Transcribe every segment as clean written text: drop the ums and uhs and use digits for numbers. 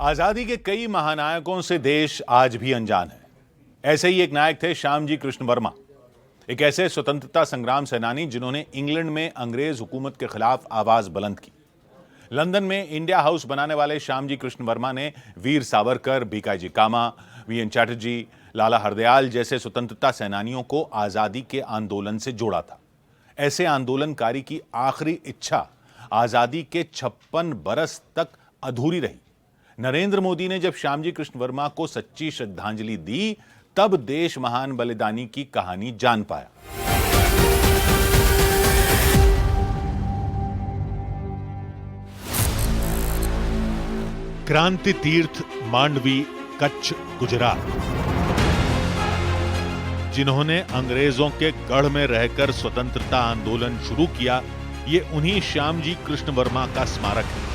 आजादी के कई महानायकों से देश आज भी अनजान है। ऐसे ही एक नायक थे श्यामजी कृष्ण वर्मा, एक ऐसे स्वतंत्रता संग्राम सेनानी जिन्होंने इंग्लैंड में अंग्रेज हुकूमत के खिलाफ आवाज बुलंद की। लंदन में इंडिया हाउस बनाने वाले श्यामजी कृष्ण वर्मा ने वीर सावरकर, बीकाजी कामा, वीएन चैटर्जी, लाला हरदयाल जैसे स्वतंत्रता सेनानियों को आजादी के आंदोलन से जोड़ा था। ऐसे आंदोलनकारी की आखिरी इच्छा आजादी के 56 बरस तक अधूरी रही। नरेंद्र मोदी ने जब श्यामजी कृष्ण वर्मा को सच्ची श्रद्धांजलि दी, तब देश महान बलिदानी की कहानी जान पाया। क्रांति तीर्थ मांडवी, कच्छ, गुजरात, जिन्होंने अंग्रेजों के गढ़ में रहकर स्वतंत्रता आंदोलन शुरू किया, ये उन्हीं श्यामजी कृष्ण वर्मा का स्मारक है।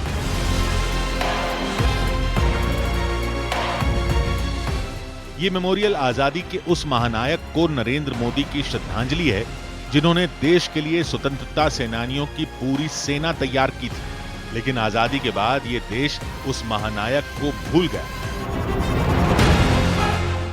ये मेमोरियल आजादी के उस महानायक को नरेंद्र मोदी की श्रद्धांजलि है जिन्होंने देश के लिए स्वतंत्रता सेनानियों की पूरी सेना तैयार की थी। लेकिन आजादी के बाद ये देश उस महानायक को भूल गया।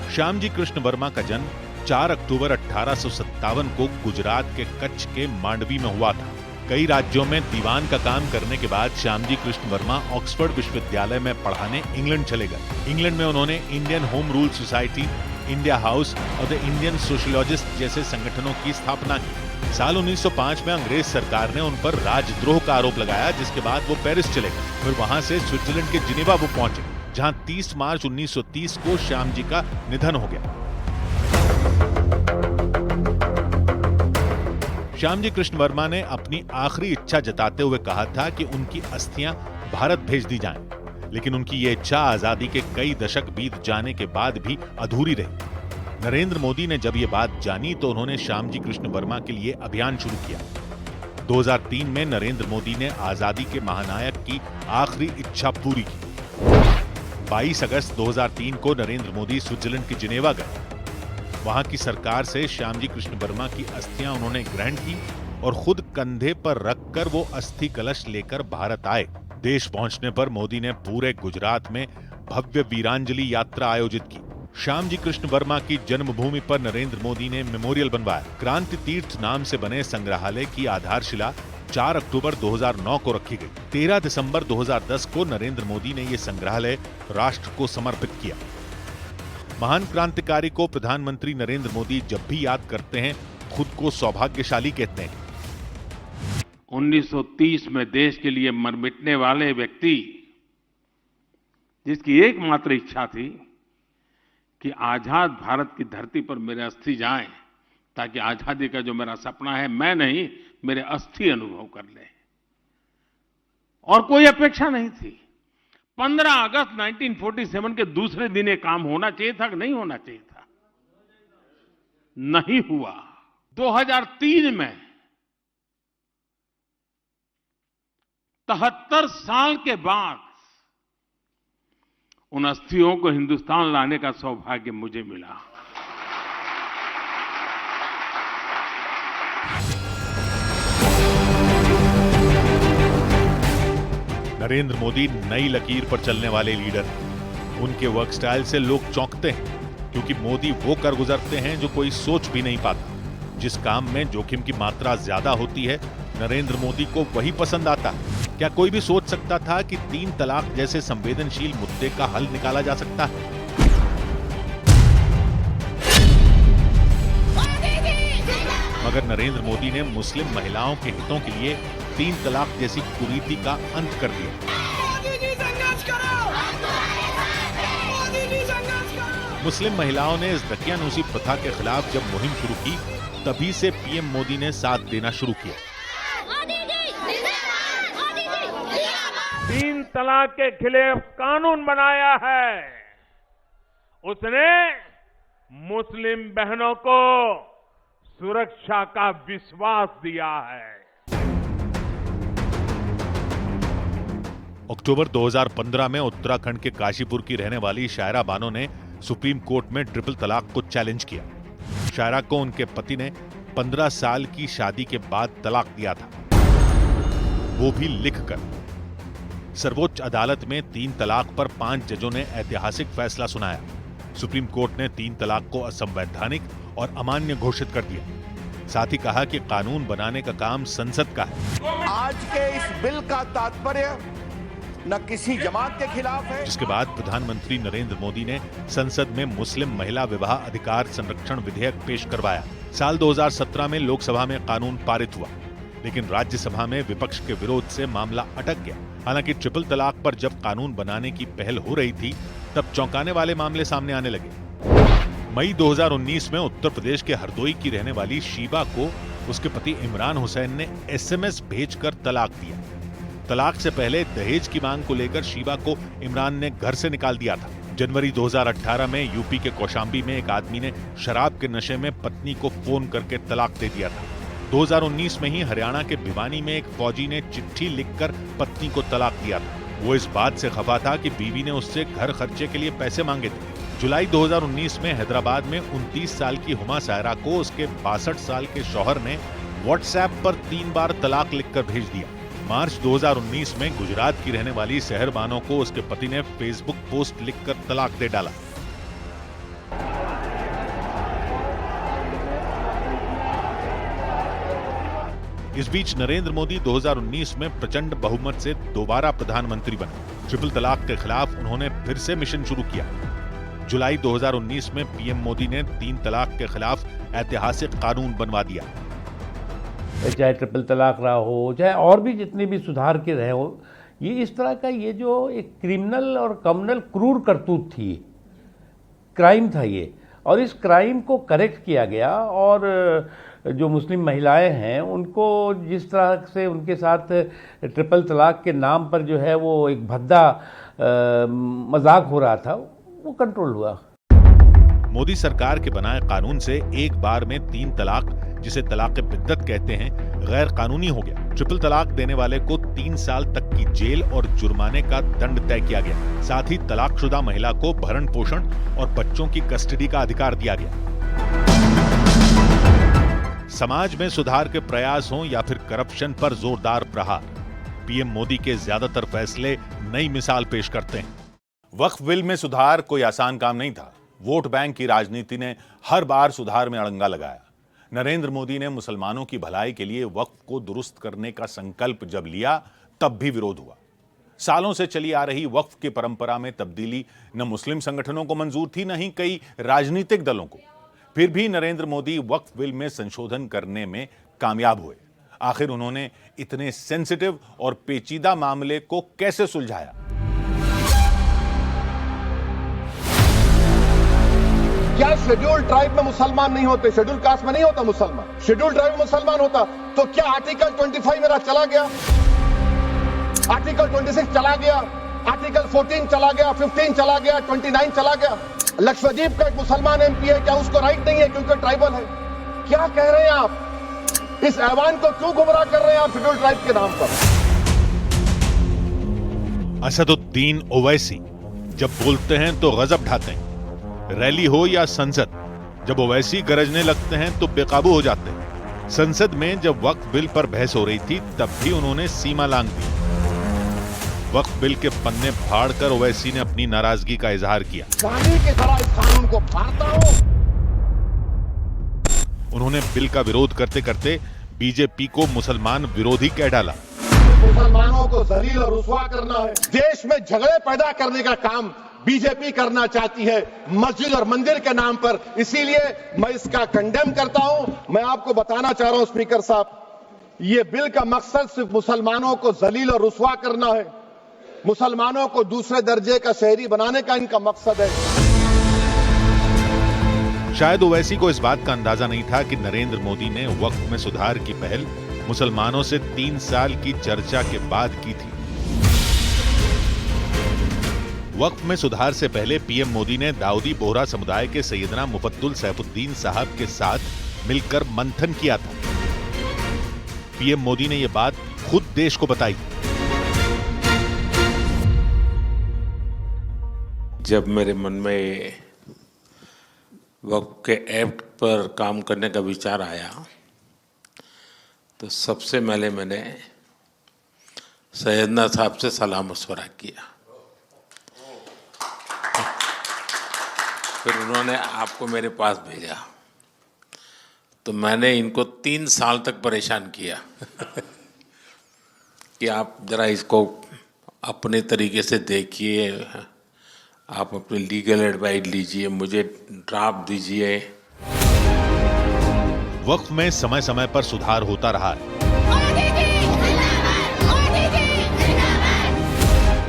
श्यामजी कृष्ण वर्मा का जन्म 4 अक्टूबर 1857 को गुजरात के कच्छ के मांडवी में हुआ था। कई राज्यों में दीवान का काम करने के बाद श्यामजी कृष्ण वर्मा ऑक्सफोर्ड विश्वविद्यालय में पढ़ाने इंग्लैंड चले गए। इंग्लैंड में उन्होंने Indian home rule society, India house और द इंडियन सोशलिस्ट जैसे संगठनों की स्थापना की। साल 1905 में अंग्रेज सरकार ने उन पर राजद्रोह का आरोप लगाया, जिसके बाद वो पेरिस चले गए। फिर वहां से स्विट्जरलैंड के जिनेवा वो पहुंचे, जहां 30 मार्च 1930 को श्यामजी का निधन हो गया। श्यामजी कृष्ण वर्मा ने अपनी आखिरी इच्छा जताते हुए कहा था कि उनकी अस्थियां भारत भेज दी जाएं, लेकिन उनकी यह इच्छा आजादी के कई दशक बीत जाने के बाद भी अधूरी रही। नरेंद्र मोदी ने जब ये बात जानी तो उन्होंने श्यामजी कृष्ण वर्मा के लिए अभियान शुरू किया। 2003 में नरेंद्र मोदी ने आजादी के महानायक की आखिरी इच्छा पूरी की। 22 अगस्त 2003 को नरेंद्र मोदी स्विट्जरलैंड के जिनेवा गए। वहां की सरकार से श्यामजी कृष्ण वर्मा की अस्थियां उन्होंने ग्रहण की और खुद कंधे पर रखकर वो अस्थि कलश लेकर भारत आए। देश पहुंचने पर मोदी ने पूरे गुजरात में भव्य वीरांजलि यात्रा आयोजित की। श्यामजी कृष्ण वर्मा की जन्मभूमि पर नरेंद्र मोदी ने मेमोरियल बनवाया। क्रांति तीर्थ नाम से बने संग्रहालय की आधारशिला 4 अक्टूबर 2009 को रखी गई। 13 दिसंबर 2010 को नरेंद्र मोदी ने यह संग्रहालय राष्ट्र को समर्पित किया। महान क्रांतिकारी को प्रधानमंत्री नरेंद्र मोदी जब भी याद करते हैं, खुद को सौभाग्यशाली कहते हैं। 1930 में देश के लिए मर मिटने वाले व्यक्ति, जिसकी एकमात्र इच्छा थी कि आजाद भारत की धरती पर मेरे अस्थि जाएं, ताकि आजादी का जो मेरा सपना है, मैं नहीं, मेरे अस्थि अनुभव कर ले। और कोई अपेक्षा नहीं थी। 15 अगस्त 1947 के दूसरे दिन ये काम होना चाहिए था कि नहीं होना चाहिए था? नहीं हुआ। 2003 में 73 साल के बाद उन अस्थियों को हिंदुस्तान लाने का सौभाग्य मुझे मिला। नरेंद्र मोदी नई लकीर पर चलने वाले लीडर हैं। उनके वर्क स्टाइल से लोग चौंकते हैं, क्योंकि मोदी वो कर गुजरते हैं जो कोई सोच भी नहीं पाता। जिस काम में जोखिम की मात्रा ज्यादा होती है, नरेंद्र मोदी को वही पसंद आता है। क्या कोई भी सोच सकता था कि 3 तलाक जैसे संवेदनशील मुद्दे का हल निकाला जा सकता है? मगर नरेंद्र मोदी ने मुस्लिम महिलाओं के हितों के लिए 3 तलाक जैसी कुरीति का अंत कर दिया। मुस्लिम महिलाओं ने इस दकियानूसी प्रथा के खिलाफ जब मुहिम शुरू की, तभी से पीएम मोदी ने साथ देना शुरू किया। 3 तलाक के खिलाफ कानून बनाया है। उसने मुस्लिम बहनों को सुरक्षा का विश्वास दिया है। अक्टूबर 2015 में उत्तराखंड के काशीपुर की रहने वाली शायरा बानो ने सुप्रीम कोर्ट में ट्रिपल तलाक को चैलेंज किया। शायरा को उनके पति ने 15 साल की शादी के बाद तलाक दिया था, वो भी लिखकर। सर्वोच्च अदालत में 3 तलाक पर 5 जजों ने ऐतिहासिक फैसला सुनाया। सुप्रीम कोर्ट ने 3 तलाक को असंवैधानिक और अमान्य घोषित कर दिया। साथ ही कहा कि कानून बनाने का काम संसद का है। आज के इस बिल का तात्पर्य न किसी जमात के खिलाफ है। जिसके बाद प्रधानमंत्री नरेंद्र मोदी ने संसद में मुस्लिम महिला विवाह अधिकार संरक्षण विधेयक पेश करवाया। साल 2017 में लोकसभा में कानून पारित हुआ, लेकिन राज्यसभा में विपक्ष के विरोध से मामला अटक गया। हालांकि ट्रिपल तलाक पर जब कानून बनाने की पहल हो रही थी, तब चौंकाने वाले मामले सामने आने लगे। मई 2019 में उत्तर प्रदेश के हरदोई की रहने वाली शीबा को उसके पति इमरान हुसैन ने एसएमएस भेजकर तलाक दिया। तलाक से पहले दहेज की मांग को लेकर शीबा को इमरान ने घर से निकाल दिया था। जनवरी 2018 में यूपी के कौशाम्बी में एक आदमी ने शराब के नशे में पत्नी को फोन करके तलाक दे दिया था। 2019 में ही हरियाणा के भिवानी में एक फौजी ने चिट्ठी लिखकर पत्नी को तलाक दिया था। वो इस बात से खफा था कि बीवी ने उससे घर खर्चे के लिए पैसे मांगे थे। जुलाई 2019 में हैदराबाद में 29 साल की हुमा सायरा को उसके 62 साल के शौहर ने व्हाट्सएप पर 3 बार तलाक लिखकर भेज दिया। मार्च 2019 में गुजरात की रहने वाली सहर बानो को उसके पति ने फेसबुक पोस्ट लिखकर तलाक दे डाला। इस बीच नरेंद्र मोदी 2019 में प्रचंड बहुमत से दोबारा प्रधानमंत्री बने। ट्रिपल तलाक के खिलाफ उन्होंने फिर से मिशन शुरू किया। जुलाई 2019 में पीएम मोदी ने 3 तलाक के खिलाफ ऐतिहासिक कानून बनवा दिया। चाहे ट्रिपल तलाक रहा हो, चाहे और भी जितने भी सुधार के रहे हो, ये इस तरह का ये जो एक क्रिमिनल और कम्युनल क्रूर करतूत थी, क्राइम था ये, और इस क्राइम को करेक्ट किया गया। और जो मुस्लिम महिलाएं हैं उनको जिस तरह से उनके साथ ट्रिपल तलाक के नाम पर जो है वो एक भद्दा मजाक हो रहा था, वो कंट्रोल हुआ। मोदी सरकार के बनाए कानून से एक बार में 3 तलाक, जिसे तलाक बिद्दत कहते हैं, गैर कानूनी हो गया। ट्रिपल तलाक देने वाले को 3 साल तक की जेल और जुर्माने का दंड तय किया गया। साथ ही तलाकशुदा महिला को भरण पोषण और बच्चों की कस्टडी का अधिकार दिया गया। समाज में सुधार के प्रयास हों या फिर करप्शन पर जोरदार प्रहार, पीएम मोदी के ज्यादातर फैसले नई मिसाल पेश करते हैं। वक्फ बिल में सुधार कोई आसान काम नहीं था। वोट बैंक की राजनीति ने हर बार सुधार में अड़ंगा लगाया। नरेंद्र मोदी ने मुसलमानों की भलाई के लिए वक्फ को दुरुस्त करने का संकल्प जब लिया, तब भी विरोध हुआ। सालों से चली आ रही वक्फ की परंपरा में तब्दीली न मुस्लिम संगठनों को मंजूर थी, न ही कई राजनीतिक दलों को। फिर भी नरेंद्र मोदी वक्फ बिल में संशोधन करने में कामयाब हुए। आखिर उन्होंने इतने सेंसिटिव और पेचीदा मामले को कैसे सुलझाया? क्या शेड्यूल ट्राइब में मुसलमान नहीं होते? शेड्यूल कास्ट में नहीं होता मुसलमान? शेड्यूल ट्राइब में मुसलमान होता तो क्या आर्टिकल 25 मेरा चला गया, आर्टिकल 26 चला गया, आर्टिकल 14 चला गया, 15 चला गया, 29 चला गया? लक्षद्वीप का एक मुसलमान एमपी है, क्या उसको राइट नहीं है क्योंकि ट्राइबल है? क्या कह रहे हैं आप? इस ऐवान को क्यों गुमराह कर रहे हैं आप शेड्यूल ट्राइब के नाम पर? असदुद्दीन ओवैसी जब बोलते हैं तो गजब ढाते हैं। रैली हो या संसद, जब ओवैसी गरजने लगते हैं तो बेकाबू हो जाते हैं। संसद में जब वक्फ बिल पर बहस हो रही थी, तब भी उन्होंने सीमा लांघ दी। वक्फ बिल के पन्ने फाड़कर ओवैसी ने अपनी नाराजगी का इजहार किया। गांधी की तरह इस कानून को फाड़ता हूं। उन्होंने बिल का विरोध करते करते बीजेपी को मुसलमान विरोधी कह डाला। मुसलमानों को जलील और रुसवा करना है, देश में झगड़े पैदा करने का काम बीजेपी करना चाहती है मस्जिद और मंदिर के नाम पर। इसीलिए मैं इसका कंडेम करता हूं। मैं आपको बताना चाह रहा हूं स्पीकर साहब, ये बिल का मकसद सिर्फ मुसलमानों को जलील और रुसवा करना है, मुसलमानों को दूसरे दर्जे का शहरी बनाने का इनका मकसद है। शायद ओवैसी को इस बात का अंदाजा नहीं था कि नरेंद्र मोदी ने वक्फ में सुधार की पहल मुसलमानों से 3 साल की चर्चा के बाद की थी। वक्फ में सुधार से पहले पीएम मोदी ने दाऊदी बोहरा समुदाय के सैयदना मुफद्दुल सैफुद्दीन साहब के साथ मिलकर मंथन किया था। पीएम मोदी ने यह बात खुद देश को बताई। जब मेरे मन में वक्फ के एक्ट पर काम करने का विचार आया, तो सबसे पहले मैंने सैयदना साहब से सलाह मशवरा किया। फिर उन्होंने आपको मेरे पास भेजा, तो मैंने इनको 3 साल तक परेशान किया कि आप जरा इसको अपने तरीके से देखिए, आप अपनी लीगल एडवाइस लीजिए, मुझे ड्राफ्ट दीजिए। वक्फ में समय समय पर सुधार होता रहा है।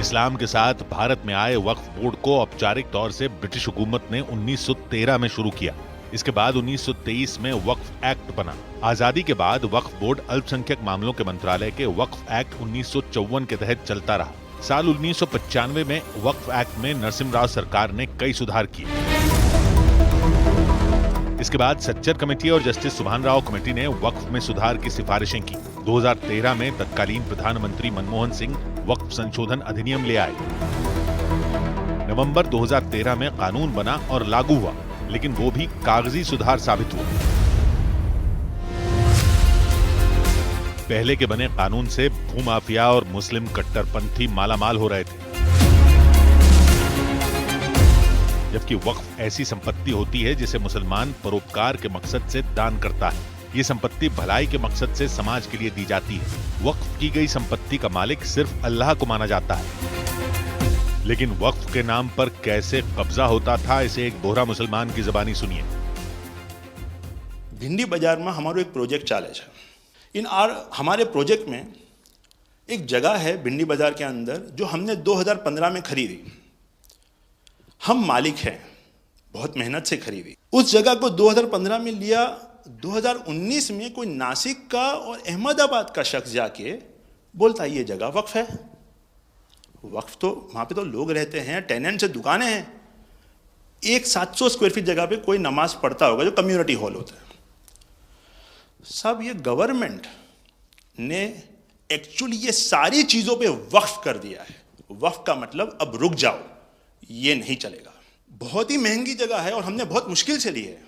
इस्लाम के साथ भारत में आए वक्फ बोर्ड को औपचारिक तौर से ब्रिटिश हुकूमत ने 1913 में शुरू किया। इसके बाद 1923 में वक्फ एक्ट बना। आजादी के बाद वक्फ बोर्ड अल्पसंख्यक मामलों के मंत्रालय के वक्फ एक्ट 1954 के तहत चलता रहा। साल 1995 में वक्फ एक्ट में नरसिम्हा राव सरकार ने कई सुधार किए। इसके बाद सच्चर कमेटी और जस्टिस सुभान राव कमेटी ने वक्फ में सुधार की सिफारिशें की। 2013 में तत्कालीन प्रधानमंत्री मनमोहन सिंह वक्फ संशोधन अधिनियम ले आए। नवंबर 2013 में कानून बना और लागू हुआ, लेकिन वो भी कागजी सुधार साबित हुआ। पहले के बने कानून से भूमाफिया और मुस्लिम कट्टरपंथी मालामाल हो रहे थे, जबकि वक्फ ऐसी संपत्ति होती है जिसे मुसलमान परोपकार के मकसद से दान करता है। ये संपत्ति भलाई के मकसद से समाज के लिए दी जाती है। वक्फ की गई संपत्ति का मालिक सिर्फ अल्लाह को माना जाता है। लेकिन वक्फ के नाम पर कैसे कब्जा होता था, इसे एक बोहरा मुसलमान की ज़बानी सुनिए। भिंडी बाजार में हमारो एक प्रोजेक्ट चाले है। हमारे प्रोजेक्ट में एक जगह है भिंडी बाजार के अंदर जो हमने 2015 में खरीदी। हम मालिक हैं, बहुत मेहनत से खरीदी। उस जगह को 2015 में लिया। 2019 में कोई नासिक का और अहमदाबाद का शख्स जाके बोलता है ये जगह वक्फ है। वक्फ तो वहाँ पे तो लोग रहते हैं, टेनेंट्स हैं, दुकानें हैं। एक 700 स्क्वायर फीट जगह पे कोई नमाज पढ़ता होगा जो कम्युनिटी हॉल होता है। सब ये गवर्नमेंट ने एक्चुअली ये सारी चीज़ों पे वक्फ कर दिया है। वक्फ का मतलब अब रुक जाओ, ये नहीं चलेगा। बहुत ही महंगी जगह है और हमने बहुत मुश्किल से ली है।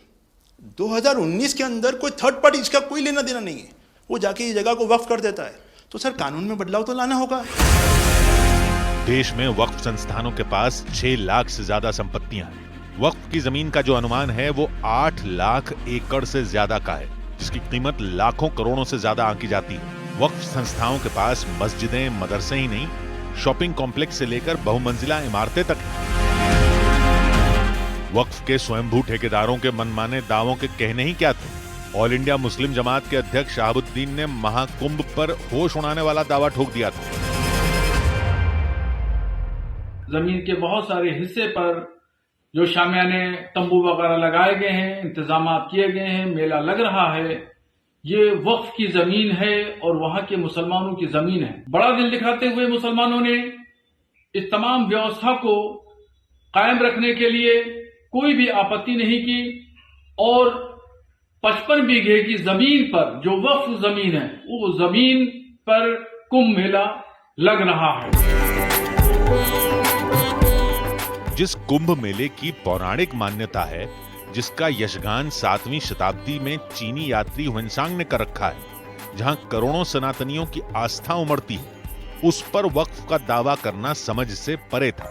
2019 के अंदर कोई थर्ड पार्टी, इसका कोई लेना देना नहीं है, वो जाके ये जगह को वक्फ कर देता है। तो सर कानून में बदलाव तो लाना होगा। देश में वक्फ संस्थानों के पास 6 लाख से ज्यादा संपत्तियां हैं। वक्फ की जमीन का जो अनुमान है वो 8 लाख एकड़ से ज्यादा का है, जिसकी कीमत लाखों करोड़ों से ज्यादा आंकी जाती है। वक्फ संस्थाओं के पास मस्जिदें, मदरसे ही नहीं, शॉपिंग कॉम्प्लेक्स से लेकर बहुमंजिला इमारतें तक। वक्फ के स्वयंभू ठेकेदारों के मनमाने दावों के कहने ही क्या थे। ऑल इंडिया मुस्लिम जमात के अध्यक्ष शहाबुद्दीन ने महाकुंभ पर होश उड़ाने वाला दावा ठोक दिया था। जमीन के बहुत सारे हिस्से पर जो शामियाने, तंबू वगैरह लगाए गए हैं, इंतजाम किए गए हैं, मेला लग रहा है, ये वक्फ की जमीन है और वहां के मुसलमानों की जमीन है। बड़ा दिल दिखाते हुए मुसलमानों ने इस तमाम व्यवस्था को कायम रखने के लिए कोई भी आपत्ति नहीं की और 55 बीघे की जमीन पर जो वक्फ जमीन है, वो जमीन पर कुंभ मेला लग रहा है। जिस कुंभ मेले की पौराणिक मान्यता है, जिसका यशगान 7वीं शताब्दी में चीनी यात्री हुएनसांग ने कर रखा है, जहां करोड़ों सनातनियों की आस्था उमड़ती है, उस पर वक्फ का दावा करना समझ से परे था।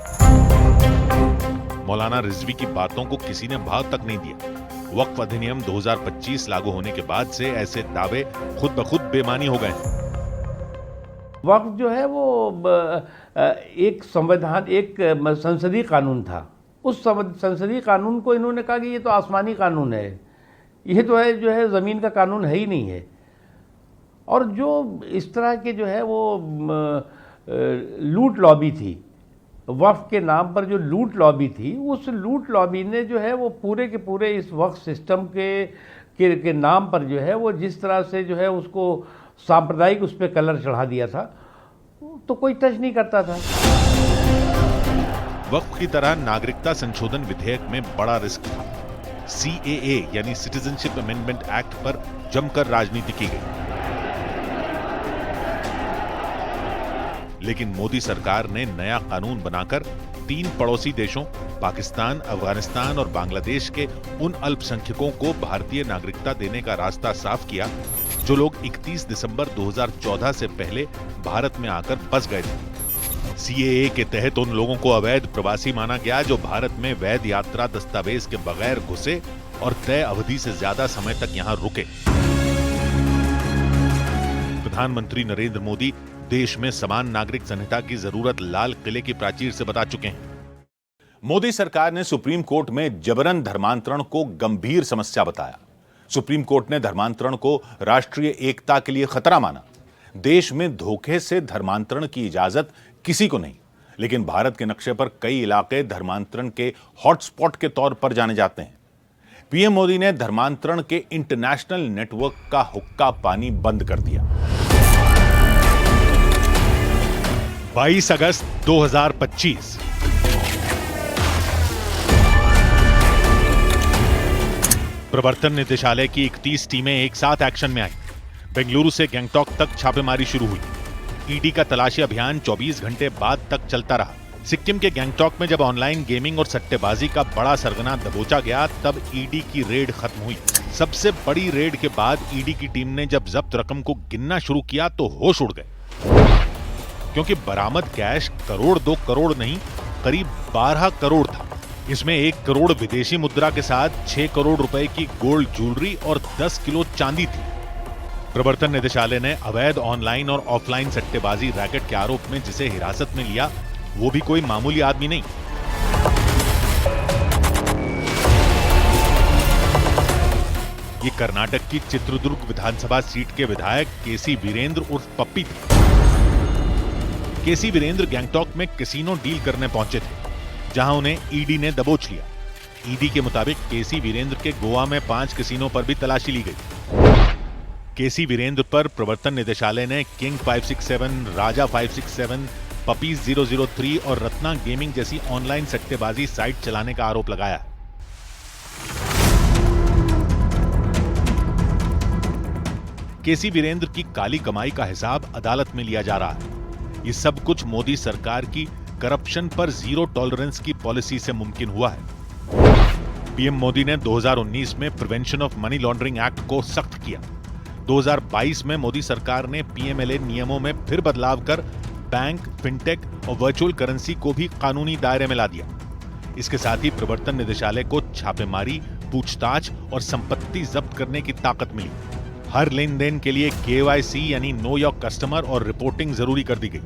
मौलाना रिजवी की बातों को किसी ने भाव तक नहीं दिया। वक्फ अधिनियम 2025 लागू होने के बाद से ऐसे दावे खुद ब खुद बेमानी हो गए। वक्फ जो है वो एक संविधान, एक संसदीय कानून था। उस संसदीय कानून को इन्होंने कहा कि ये तो आसमानी कानून है, ये तो है जो है ज़मीन का कानून है ही नहीं है। और जो इस तरह के जो है वो लूट लॉबी थी, वक्फ के नाम पर जो लूट लॉबी थी, उस लूट लॉबी ने जो है वो पूरे के पूरे इस वक्फ सिस्टम के नाम पर जो है वो जिस तरह से जो है उसको सांप्रदायिक उस पर कलर चढ़ा दिया था, तो कोई टच नहीं करता था। वक्फ की तरह नागरिकता संशोधन विधेयक में बड़ा रिस्क था। CAA यानी सिटीजनशिप अमेंडमेंट एक्ट पर जमकर राजनीति की गई, लेकिन मोदी सरकार ने नया कानून बनाकर 3 पड़ोसी देशों पाकिस्तान, अफगानिस्तान और बांग्लादेश के उन अल्पसंख्यकों को भारतीय नागरिकता देने का रास्ता साफ किया जो लोग 31 दिसंबर 2014 से पहले भारत में आकर बस गए थे। सीएए के तहत उन लोगों को अवैध प्रवासी माना गया जो भारत में वैध यात्रा दस्तावेज के बगैर घुसे और तय अवधि से ज्यादा समय तक यहां रुके। प्रधानमंत्री नरेंद्र मोदी देश में समान नागरिक संहिता की जरूरत लाल किले की प्राचीर से बता चुके हैं। मोदी सरकार ने सुप्रीम कोर्ट में जबरन धर्मांतरण को गंभीर समस्या बताया। सुप्रीम कोर्ट ने धर्मांतरण को राष्ट्रीय एकता के लिए खतरा माना। देश में धोखे से धर्मांतरण की इजाजत किसी को नहीं, लेकिन भारत के नक्शे पर कई इलाके धर्मांतरण के हॉटस्पॉट के तौर पर जाने जाते हैं। पीएम मोदी ने धर्मांतरण के इंटरनेशनल नेटवर्क का हुक्का पानी बंद कर दिया। 22 अगस्त 2025 प्रवर्तन निदेशालय की 31 टीमें एक साथ एक्शन में आई। बेंगलुरु से गैंगटॉक तक छापेमारी शुरू हुई। ईडी का तलाशी अभियान 24 घंटे बाद तक चलता रहा। सिक्किम के गैंगटॉक में जब ऑनलाइन गेमिंग और सट्टेबाजी का बड़ा सरगना दबोचा गया, तब ईडी की रेड खत्म हुई। सबसे बड़ी रेड के बाद ईडी की टीम ने जब जब्त रकम को गिनना शुरू किया तो होश उड़ गए, क्योंकि बरामद कैश करोड़ 2 करोड़ नहीं, करीब 12 करोड़ था। इसमें 1 करोड़ विदेशी मुद्रा के साथ 6 करोड़ रुपए की गोल्ड ज्वेलरी और 10 किलो चांदी थी। प्रवर्तन निदेशालय ने अवैध ऑनलाइन और ऑफलाइन सट्टेबाजी रैकेट के आरोप में जिसे हिरासत में लिया, वो भी कोई मामूली आदमी नहीं। ये कर्नाटक की चित्रदुर्ग विधानसभा सीट के विधायक केसी वीरेंद्र उर्फ पप्पी थे। केसी वीरेंद्र गैंगटॉक में कैसीनो डील करने पहुंचे थे, जहां उन्हें ईडी ने दबोच लिया। ईडी के मुताबिक केसी वीरेंद्र के गोवा में 5 कैसीनो पर भी तलाशी ली गई। केसी वीरेंद्र पर प्रवर्तन निदेशालय ने किंग 567, राजा 567, पपीज 003 और रत्ना गेमिंग जैसी ऑनलाइन सट्टेबाजी साइट चलाने का आरोप लगाया। केसी वीरेंद्र की काली कमाई का हिसाब अदालत में लिया जा रहा है। ये सब कुछ मोदी सरकार की करप्शन पर जीरो टॉलरेंस की पॉलिसी से मुमकिन हुआ है। पीएम मोदी ने 2019 में prevention of money laundering act को सख्त किया। 2022 में मोदी सरकार ने पीएमएलए नियमों में फिर बदलाव कर बैंक, फिनटेक और वर्चुअल करेंसी को भी कानूनी दायरे में ला दिया। इसके साथ ही प्रवर्तन निदेशालय को छापेमारी, पूछताछ और संपत्ति जब्त करने की ताकत मिली। हर लेन देन के लिए केवाईसी यानी नो योर कस्टमर और रिपोर्टिंग जरूरी कर दी गई।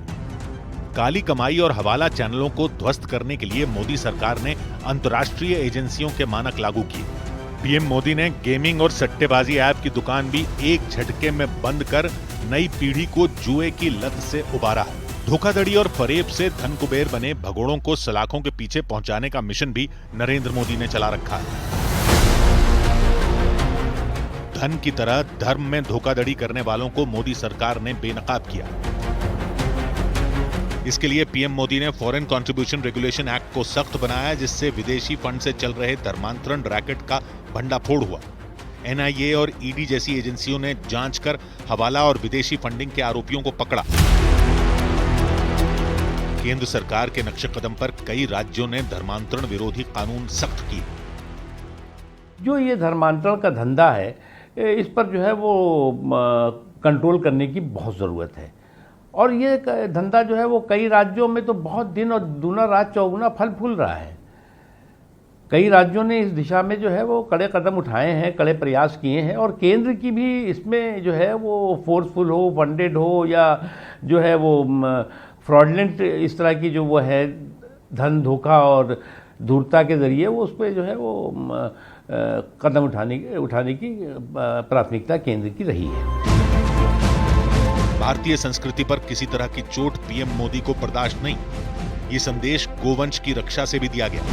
काली कमाई और हवाला चैनलों को ध्वस्त करने के लिए मोदी सरकार ने अंतर्राष्ट्रीय एजेंसियों के मानक लागू किए। पीएम मोदी ने गेमिंग और सट्टेबाजी ऐप की दुकान भी एक झटके में बंद कर नई पीढ़ी को जुए की लत से उबारा है। धोखाधड़ी और फरेब से धन कुबेर बने भगोड़ों को सलाखों के पीछे पहुंचाने का मिशन भी नरेंद्र मोदी ने चला रखा है। धन की तरह धर्म में धोखाधड़ी करने वालों को मोदी सरकार ने बेनकाब किया। इसके लिए पीएम मोदी ने फॉरेन कंट्रीब्यूशन रेगुलेशन एक्ट को सख्त बनाया, जिससे विदेशी फंड से चल रहे धर्मांतरण रैकेट का भंडाफोड़ हुआ। एनआईए और ईडी जैसी एजेंसियों ने जांच कर हवाला और विदेशी फंडिंग के आरोपियों को पकड़ा। केंद्र सरकार के नक्शे कदम पर कई राज्यों ने धर्मांतरण विरोधी कानून सख्त किए। जो ये धर्मांतरण का धंधा है, इस पर जो है वो कंट्रोल करने की बहुत ज़रूरत है। और ये धंधा जो है वो कई राज्यों में तो बहुत दिन और दूना रात चौगुना फल फूल रहा है। कई राज्यों ने इस दिशा में जो है वो कड़े कदम उठाए हैं, कड़े प्रयास किए हैं, और केंद्र की भी इसमें जो है वो फोर्सफुल हो, फंडेड हो, या जो है वो फ्रॉडलेंट इस तरह की जो वो है धन धोखा और धूर्तता के जरिए वो उस पर जो है वो कदम उठाने की प्राथमिकता केंद्र की रही है। भारतीय संस्कृति पर किसी तरह की चोट पीएम मोदी को बर्दाश्त नहीं। ये संदेश गोवंश की रक्षा से भी दिया गया।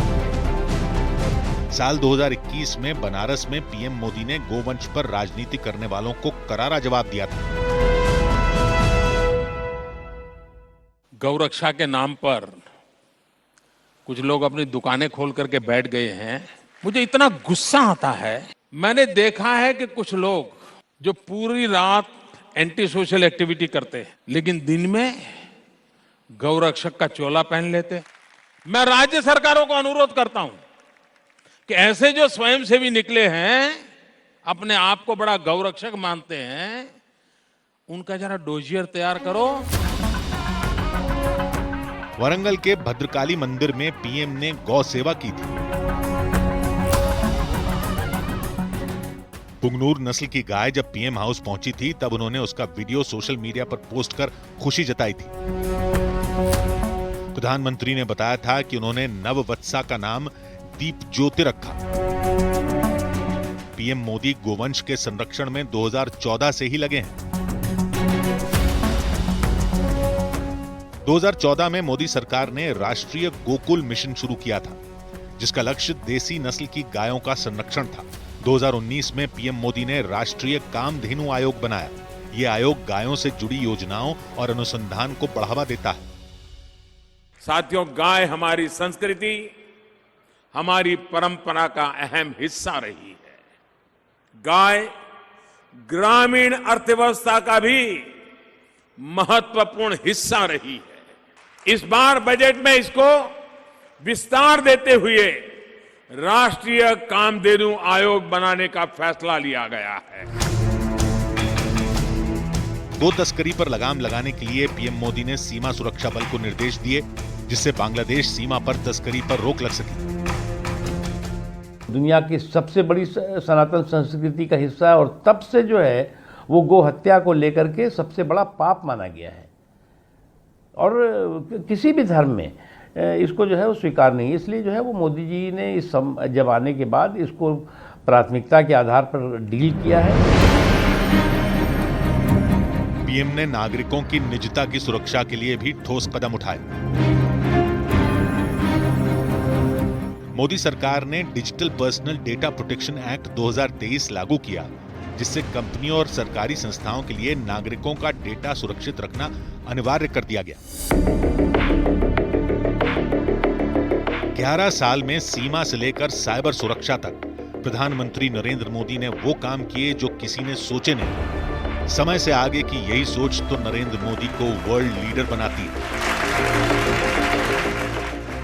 साल 2021 में बनारस में पीएम मोदी ने गोवंश पर राजनीति करने वालों को करारा जवाब दिया था। गौरक्षा के नाम पर कुछ लोग अपनी दुकानें खोल करके बैठ गए हैं। मुझे इतना गुस्सा आता है। मैंने देखा है कि कुछ लोग जो पूरी रात एंटी सोशल एक्टिविटी करते हैं, लेकिन दिन में गौरक्षक का चोला पहन लेते। मैं राज्य सरकारों को अनुरोध करता हूं कि ऐसे जो स्वयंसेवी निकले हैं, अपने आप को बड़ा गौरक्षक मानते हैं, उनका जरा डोजियर तैयार करो। वरंगल के भद्रकाली मंदिर में पीएम ने गौ सेवा की थी। पुंगनूर नस्ल की गाय जब पीएम हाउस पहुंची थी तब उन्होंने उसका वीडियो सोशल मीडिया पर पोस्ट कर खुशी जताई थी। प्रधानमंत्री ने बताया था कि उन्होंने नववत्सा का नाम दीप ज्योति रखा। पीएम मोदी गोवंश के संरक्षण में 2014 से ही लगे हैं। 2014 में मोदी सरकार ने राष्ट्रीय गोकुल मिशन शुरू किया था, जिसका लक्ष्य देसी नस्ल की गायों का संरक्षण था। 2019 में पीएम मोदी ने राष्ट्रीय कामधेनु आयोग बनाया। यह आयोग गायों से जुड़ी योजनाओं और अनुसंधान को बढ़ावा देता है। साथियों, गाय हमारी संस्कृति, हमारी परंपरा का अहम हिस्सा रही है। गाय ग्रामीण अर्थव्यवस्था का भी महत्वपूर्ण हिस्सा रही है। इस बार बजट में इसको विस्तार देते हुए राष्ट्रीय कामधेनु आयोग बनाने का फैसला लिया गया है। गो तस्करी पर लगाम लगाने के लिए पीएम मोदी ने सीमा सुरक्षा बल को निर्देश दिए, जिससे बांग्लादेश सीमा पर तस्करी पर रोक लग सकी। दुनिया की सबसे बड़ी सनातन संस्कृति का हिस्सा है और तब से जो है वो गो हत्या को लेकर के सबसे बड़ा पाप माना गया है और किसी भी धर्म में इसको जो है वो स्वीकार नहीं। इसलिए जो है वो मोदी जी ने इस जब आने के बाद इसको प्राथमिकता के आधार पर डील किया है। पीएम ने नागरिकों की निजता की सुरक्षा के लिए भी ठोस कदम उठाए। मोदी सरकार ने digital personal data protection act 2023 लागू किया, जिससे कंपनियों और सरकारी संस्थाओं के लिए नागरिकों का डेटा सुरक्षित रखना अनिवार्य कर दिया गया। 11 साल में सीमा से लेकर साइबर सुरक्षा तक प्रधानमंत्री नरेंद्र मोदी ने वो काम किए जो किसी ने सोचे नहीं। समय से आगे की यही सोच तो नरेंद्र मोदी को वर्ल्ड लीडर बनाती है।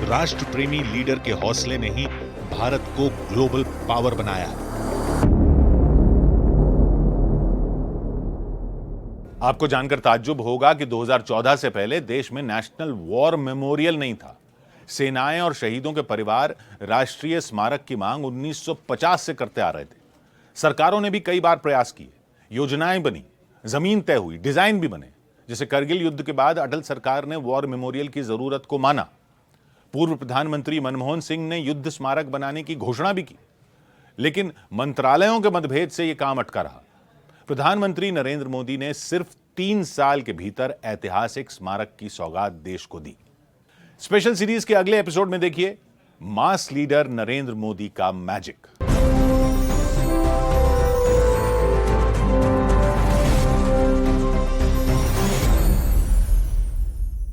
राष्ट्र प्रेमी लीडर के हौसले ने ही भारत को ग्लोबल पावर बनाया है। आपको जानकर ताज्जुब होगा कि 2014 से पहले देश में नेशनल वॉर मेमोरियल नहीं था। सेनाएं और शहीदों के परिवार राष्ट्रीय स्मारक की मांग 1950 से करते आ रहे थे। सरकारों ने भी कई बार प्रयास किए, योजनाएं बनी, जमीन तय हुई, डिजाइन भी बने। जैसे करगिल युद्ध के बाद अटल सरकार ने वॉर मेमोरियल की जरूरत को माना। पूर्व प्रधानमंत्री मनमोहन सिंह ने युद्ध स्मारक बनाने की घोषणा भी की, लेकिन मंत्रालयों के मतभेद से यह काम अटका रहा। प्रधानमंत्री नरेंद्र मोदी ने सिर्फ 3 साल के भीतर ऐतिहासिक स्मारक की सौगात देश को दी। स्पेशल सीरीज के अगले एपिसोड में देखिए मास लीडर नरेंद्र मोदी का मैजिक।